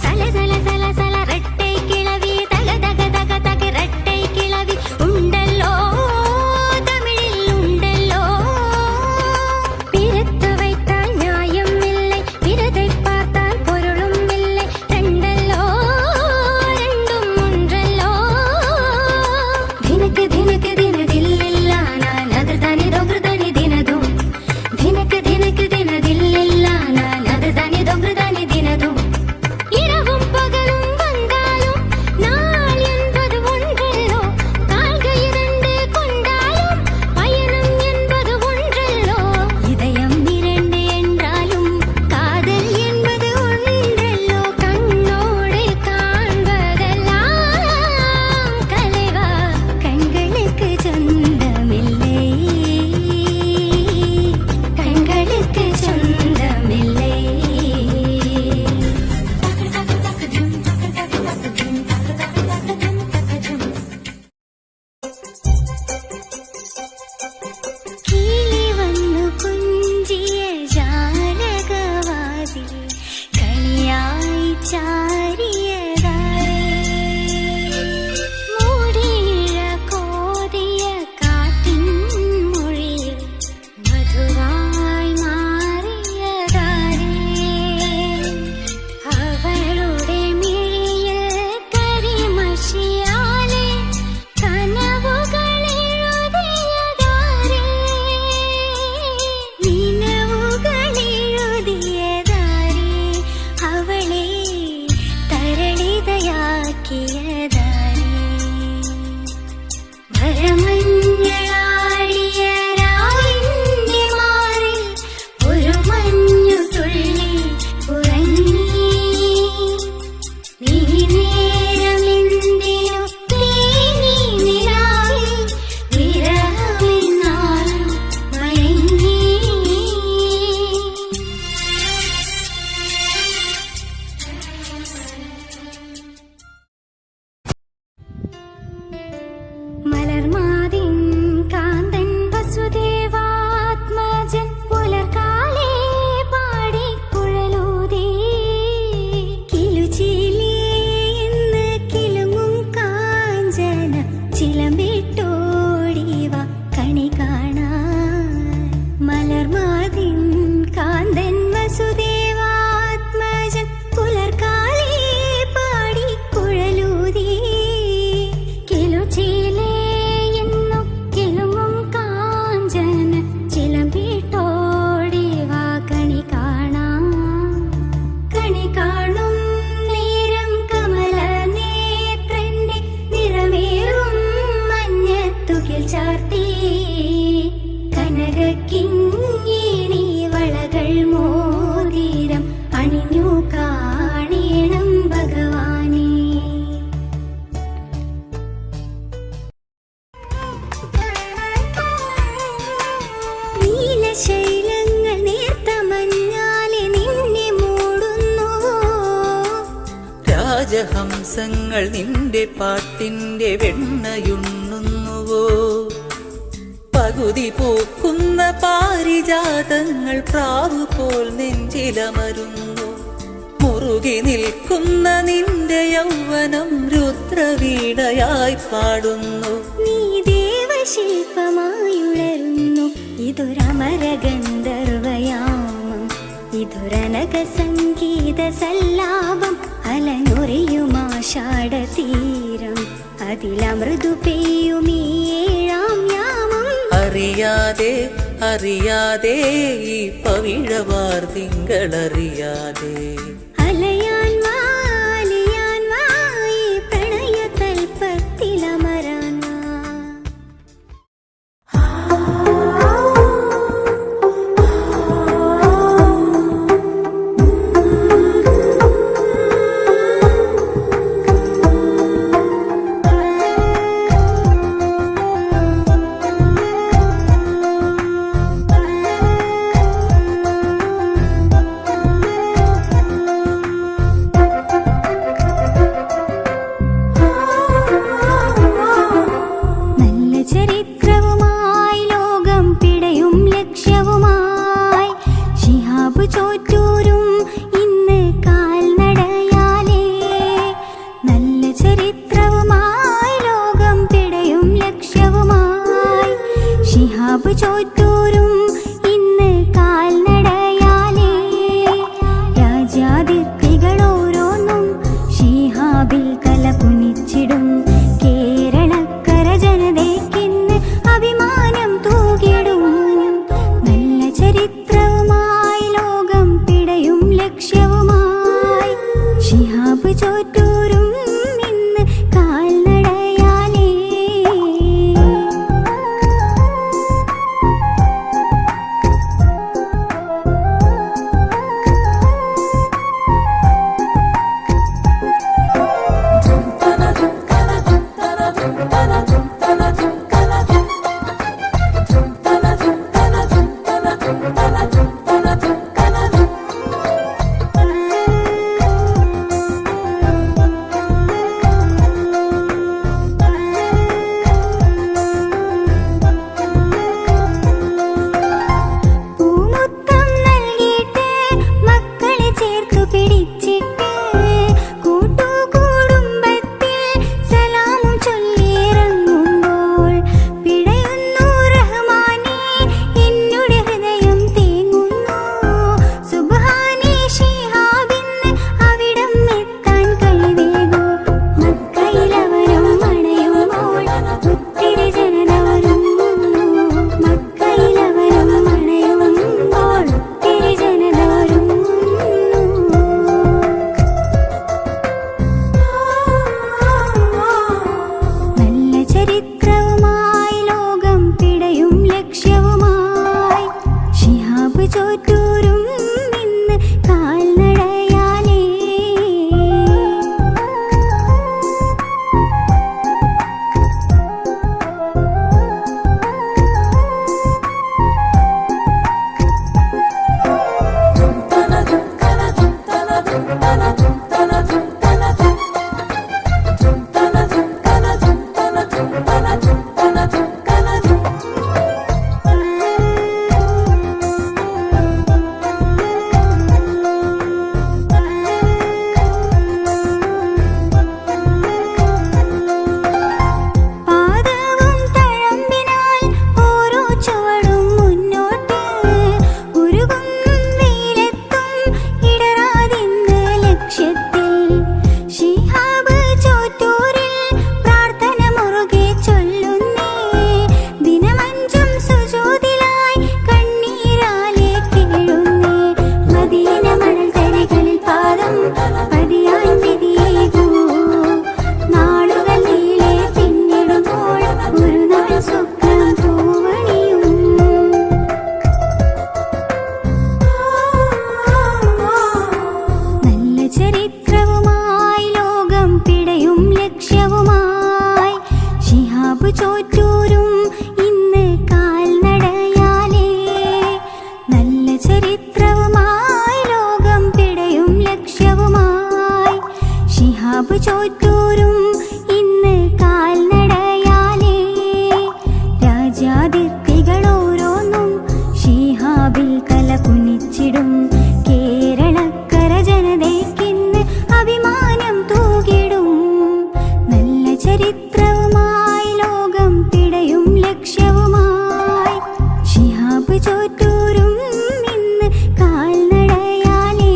സല സല സല സല റെട്ടൈ കിളവി തക തക തക തക റെട്ടൈ കിളവി ചിലമ്പിട്ടോടിവ കണി കാണാൻ മലർമാതിൻ കാന്തൻ വസുദേവാത്മജൻ പുലർക്കാലേ പാടി കുഴലൂതി കിലുചീലേ എന്നു കിലുങ്ങും കാഞ്ചന ചിലമ്പിട്ടോടിവ കണി കാണാൻ കണി കാണും നേരം കമല നേത്രന്റെ നിറമേറും മഞ്ഞത്തുകിൽ ചാർത്തി കനകക്കിങ്ങിണി വളകൾ മോതിരം അണിഞ്ഞു കാണേണം ഭഗവാനേ. നീലശൈലങ്ങൾ നേർത്ത മഞ്ഞാലെ നിന്നെ മൂടുന്നു. രാജഹംസങ്ങൾ നിന്റെ പാട്ടിന്റെ വെണ്ണയുണ്ണുന്നുവോ? പകുതി പൂക്കുന്ന പാരിജാതങ്ങൾ പ്രാവു പോൽ നെഞ്ചിലമരുന്നു. മുറുകി നിൽക്കുന്ന നിന്റെ യൗവനം രുദ്രവീണയായി പാടുന്നു. നീ ദേവശില്പമായുണരുന്നു. ഇതൊരമരഗന്ധർവയാമം, ഇതൊരനക സംഗീത സല്ലാപം. അലനുറിയുമാഷാഢതീരം, അതിലമൃദു പെയ്യുമീ ഏഴാം യാമം. അറിയാതെ അറിയാതെ ഈ പവിഴവാർ തിങ്കളറിയാതെ അലയാൻ വാ അലയാൻ വാ ഈ പ്രണയ തൽപ്പത്തിലമരാൻ വാ. നല്ല ചരിത്രവുമായി ലോകം പിടയും ലക്ഷ്യവുമായി ശിഹാബ് ചോറ്റൂരും ഇന്ന് കാൽനടയാലേ. നല്ല ചരിത്രവുമായി ലോകം പിടയും ലക്ഷ്യവുമായി ശിഹാബ് ചോറ്റൂരും ഇന്ന് കാൽനടയാലേ. രാജ്യാതിർത്തികളോരോന്നും ശിഹാബിൽ കലപുനിച്ചിടും. കേരളക്കര ജനതയ്ക്കിന്ന് അഭിമാനം തൂകിടും. നല്ല ചരിത്രവുമായി ലോകം പിടയും ലക്ഷ്യവുമായി ശിഹാബ് ചോറ്റൂരും ഇന്ന് കാൽനടയാലേ. ശിഹാബ് ചോറ്റൂരും ഇന്ന് കാൽനടയാലേ നല്ല ചരിത്രവുമായി ലോകം പിടയും ലക്ഷ്യവുമായി ശിഹാബ് ചോറ്റൂരും ഇന്ന് കാൽനടയാലേ രാജ്യാതിർത്തികളോരോന്നും ശിഹാബിൽ തല കുനിച്ചിടും കേരളക്കര ജനതയ്ക്കിന്ന് അഭിമാനം തൂകിടും നല്ല ചരിത്രവുമായി ലോകം പിടയും ലക്ഷ്യവുമായി ശിഹാബ് ചോറ്റൂരും ഇന്ന് കാൽനടയാലേ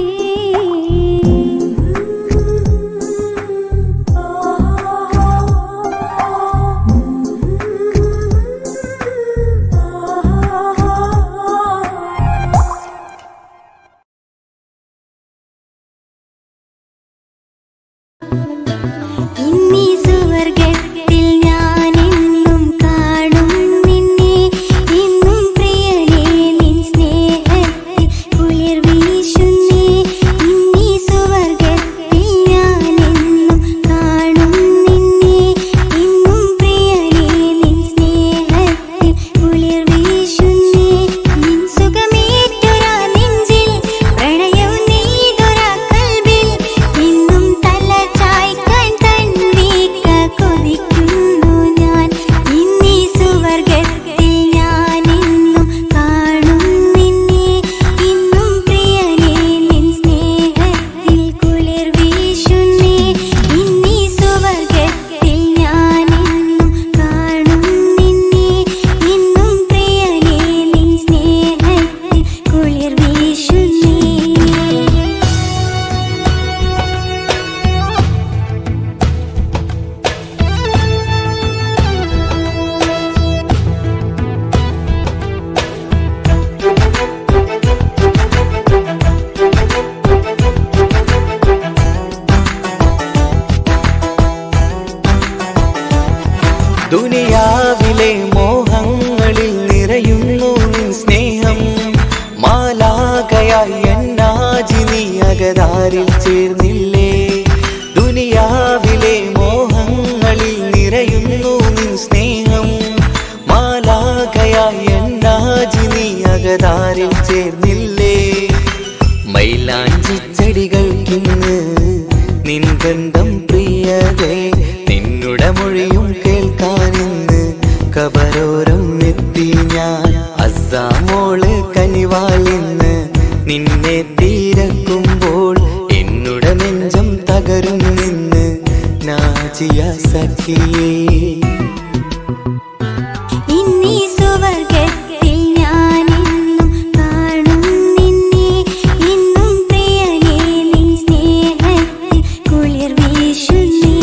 ഇന്നീ സുവർഗത്തിൽ ഞാനെന്നും കാണും നിന്നെ എന്നും പ്രിയനേ നിൻ സ്നേഹത്തിൽ കുളിർ വീശുന്നേ ഇന്നീ സുവർഗത്തിൽ ഞാനെന്നും കാണും നിന്നെ എന്നും പ്രിയനേ നിൻ സ്നേഹത്തിൽ കുളിർ വീശുന്നേ നിൻ സുഖമേറ്റൊരാ നെഞ്ചിൽ പ്രണയവും നെയ്തൊരാ കൽബിൽ ഇന്നും തല ചായ്ക്കാൻ തൻവീക്ക കൊതിക്കുന്നു ഞാൻ ഇന്നീ സുവർഗത്തിൽ ഞാനെന്നും കാണും നിന്നെ ഇന്നും പ്രിയനേ നിൻ സ്നേഹത്തിൽ കുളിർ വീശുന്നേ ഇന്നീ സുവർഗത്തിൽ ഞാനെന്നും കാണും നിന്നെ ഇന്നും പ്രിയനേ നിൻ സ്നേഹത്തിൽ കുളിർ വീശുന്നേ ദുനിയാവിലെ മോഹങ്ങളിൽ നിറയുന്നു നിൻ സ്നേഹം മാലാഖയായി എന്നാജി നീ അകതാരിൽ ചേർന്നില്ലേ ദുനിയാവിലെ മോഹങ്ങളിൽ നിറയുന്നു നിൻ സ്നേഹം മാലാഖയായി എന്നാജി നീ അകതാരിൽ ചേർന്നില്ലേ മൈലാഞ്ചി ചെടികൾക്കിന്ന് നിൻ ഗന്ധം പ്രിയതേ നിന്നുടെ മൊഴിയും കേൾക്കാനിന്ന് കബരോരം എത്തി ഞാൻ അസ്സാമോള് കനിവാളിന്ന് നിന്നെ തീരക്കുമ്പോൾ എന്നുടെ നെഞ്ചം തകരും നിന്ന് നാജിയ സഖിയേ ഇന്നീ സുവർഗത്തിൽ ഞാനെന്നും കാണും നിന്നെ ഇന്നും പ്രിയനേ നിൻ സ്നേഹത്തിൽ കുളിർ വീശുന്നേ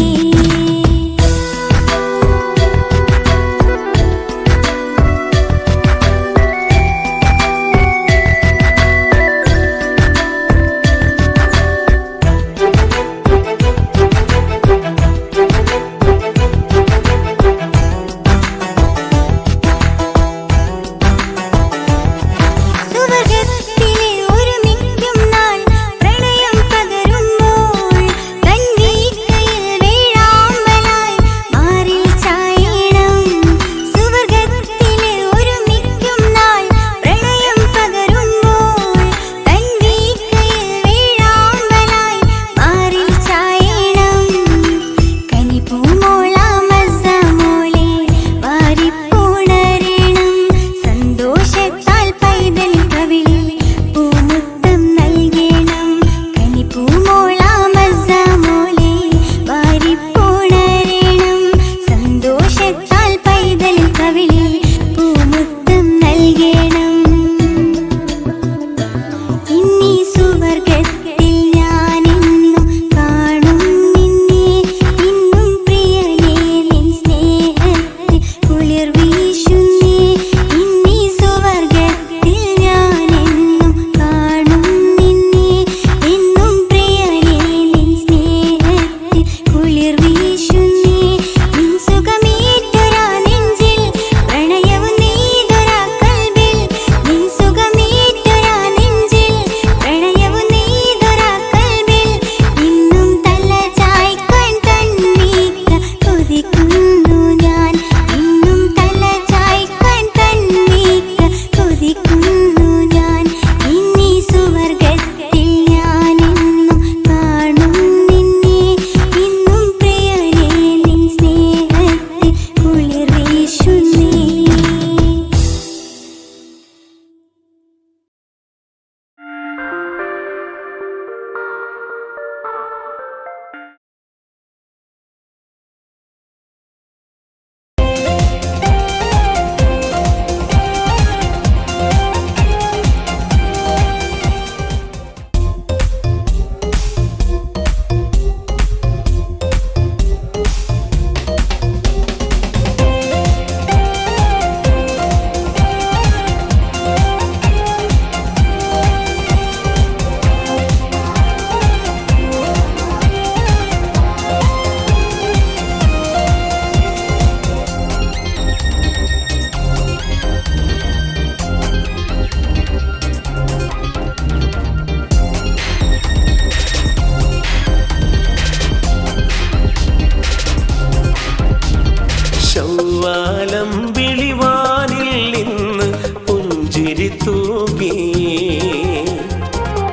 പൂവാലം വിളിവാനിൽ നിന്ന് പുഞ്ചിരി തൂകി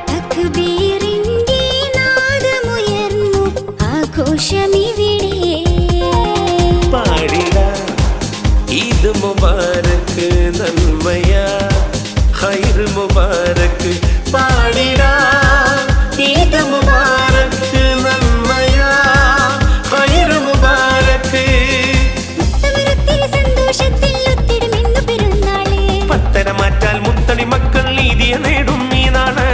തക്ബീറിന്റെ നാദമുയർന്നു ആഘോഷമിവിടെ പാടിട ഈദ് മുബാരക്ക് നന്മയാ ഖൈർ മുബാരക്ക് പാടിട ഈദ് മുബാരക്ക് നന്മയാ ഖൈർ മുബാരക്ക് സമരത്തിൽ സന്തോഷത്തിൽ ഒത്തിടുമെന്നു പെരുന്നാളേ പത്തര മാറ്റാൽ മുത്തടി മക്കൾ നീതിയെ നേടും ഈ നാട്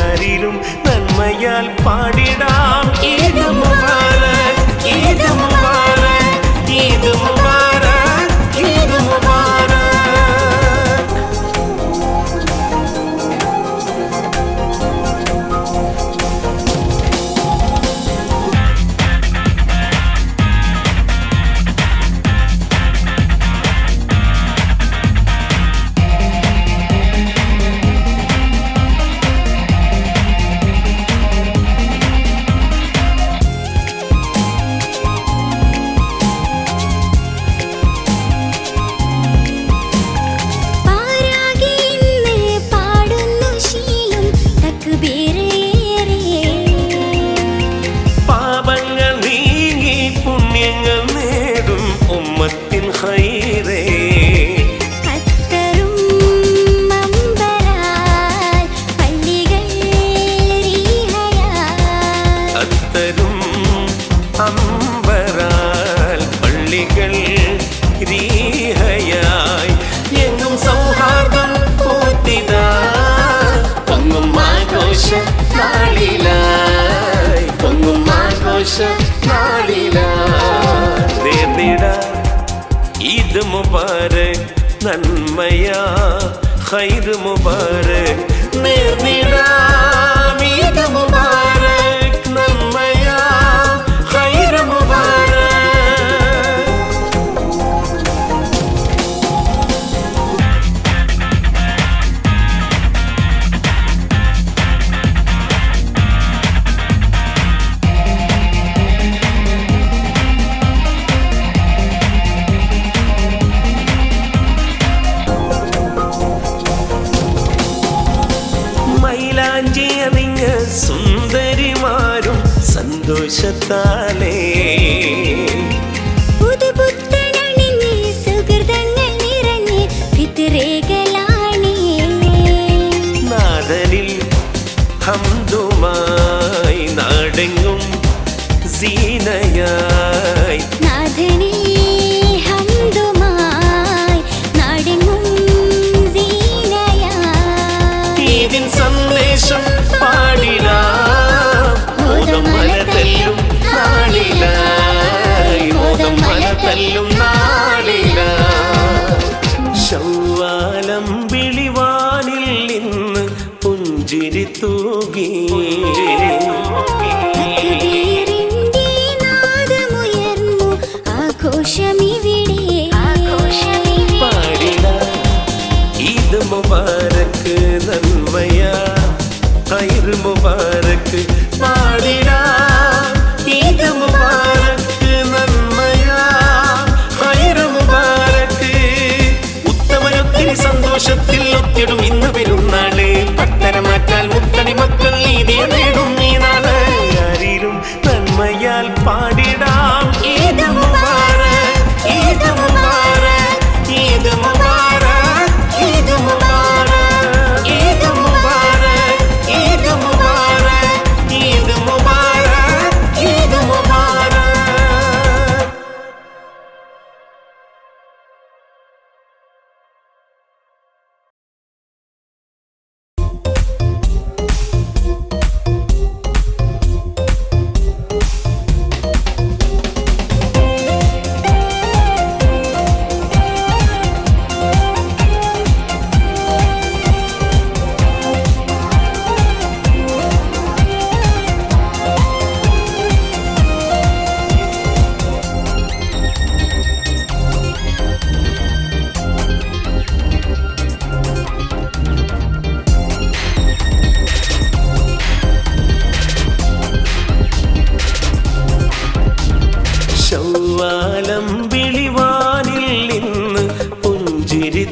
ആരിലും നന്മയാൽ പാടിടാം ഈദ് മുബാരക് ഈദ് മുബാരക് ഈദ് മുബാരക് ഈദ് മുബാരക് പാരാകെ ഇന്ന് പാടുന്നു ശീലും തക്ബീറേറെ പാപങ്ങൾ നീങ്ങി പുണ്യങ്ങൾ നേടും ഉമ്മത്തിൻ ഖൈറേ അത്തറും അമ്പരാൽ പള്ളികൾ റീഹയാൽ അത്തരും അമ്പരാൽ പള്ളികൾ രീഹയായി എങ്ങും സൗഹാർദ്ദം പൂത്തിതാ പൊങ്ങും ആഘോഷ നാളിലായി പൊങ്ങും ആഘോഷ നാളിലായി നേർന്നിട ഈദ് മുബാരക് നന്മയാ ഖൈർ മുബാരക് നേർന്നിടാം ഈദ് മുബാരക് നന്മയാ ഖൈർ മുബാരക് മൈലാഞ്ചി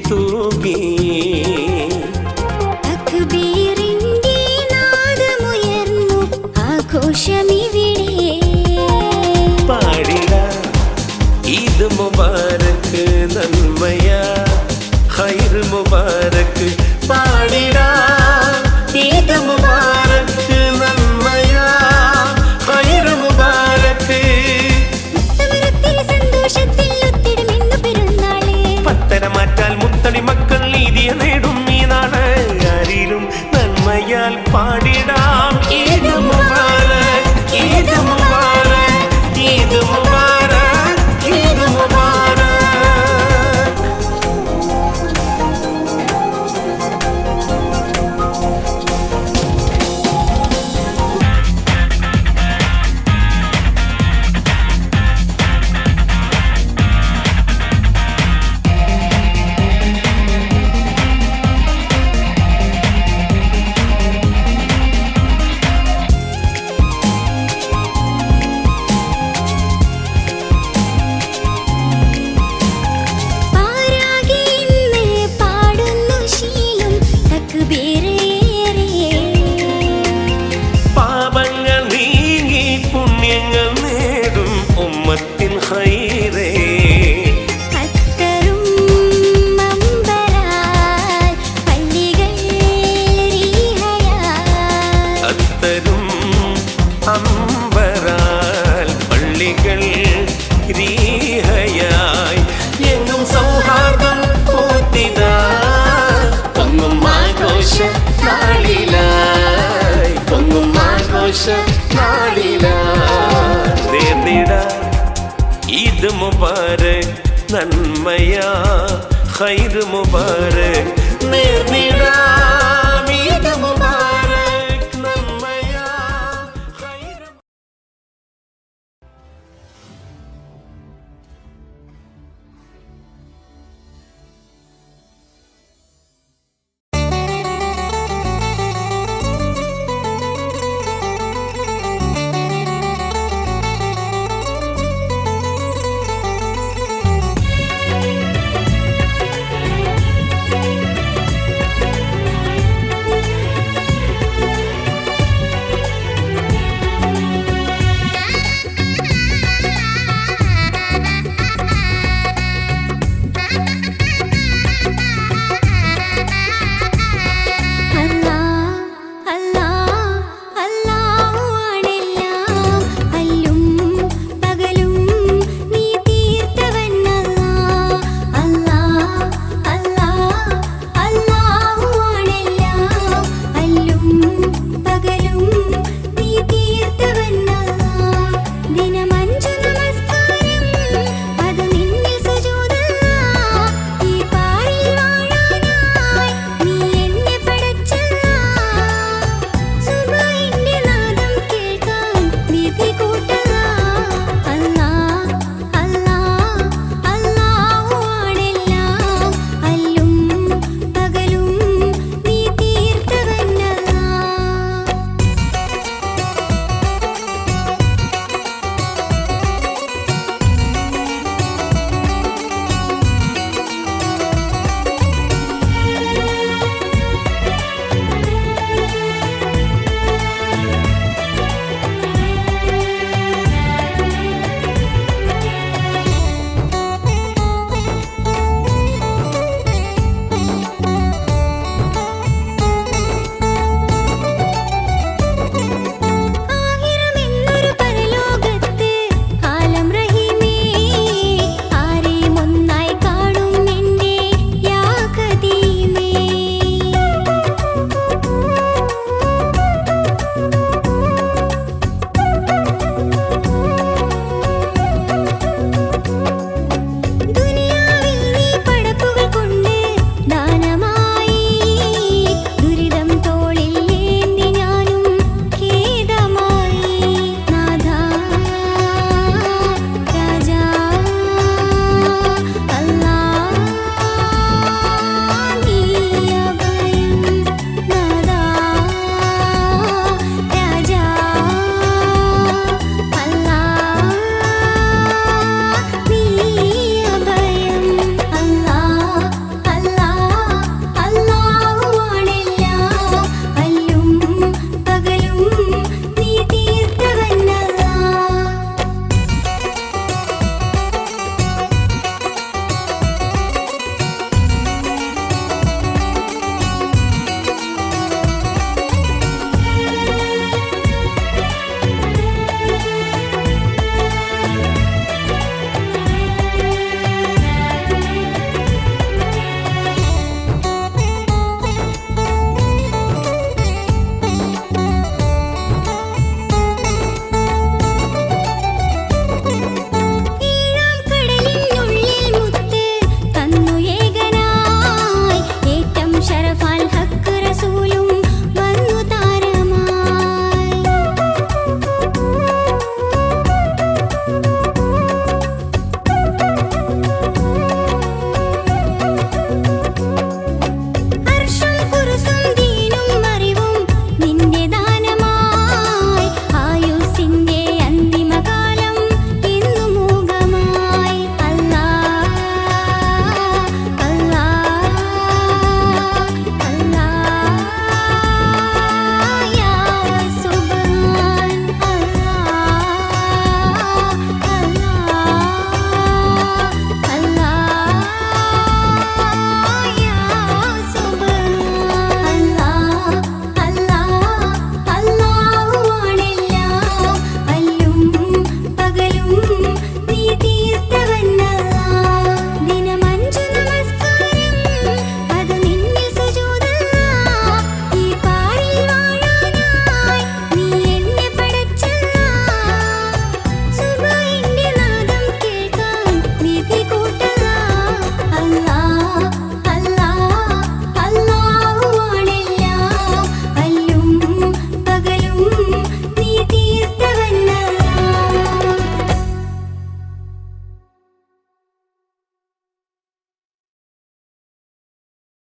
തൂകി തക്ബീറിന്റെ നാദമുയർന്നു ആഘോഷമിവിടെ പാടിട ഈദ് മുബാരക്ക് നന്മയാ ഖൈർ മുബാരക്ക് പാടിട ഈദ് മുബാരക്ക് നന്മയാ ഖൈർ മുബാരക്ക് സമരത്തിൽ സന്തോഷത്തിൽ ഒത്തിടുമെന്നു പെരുന്നാളേ പത്തര മാറ്റാൽ മുത്തടി മക്കൾ നീതിയെ നേടും ഈ നാട് ആരിലും നന്മയാൽ പാടിടാം ഈദ് മുബാരക് ഈദ് മുബാരക് ഈദ് മുബാരക് ഈദ് മുബാരക് പാരാകെ ഇന്ന് പാടുന്നു ശീലും തക്ബീറേറെ പാപങ്ങൾ നീങ്ങി പുണ്യങ്ങൾ നേടും ഉമ്മത്തിൻ ഖൈറേ അത്തറും അമ്പരാൽ പള്ളികൾ റീഹയാൽ അത്തരും അമ്പരാൽ പള്ളികൾ രീഹയായി എങ്ങും സൗഹാർദ്ദം പൂത്തിതാ പൊങ്ങും ആഘോഷ നാളിലായി പൊങ്ങും ആഘോഷ നാളിലായി നേർന്നിട ഈദ് മുബാരക് നന്മയാ ഖൈർ മുബാരക് നേർന്നിട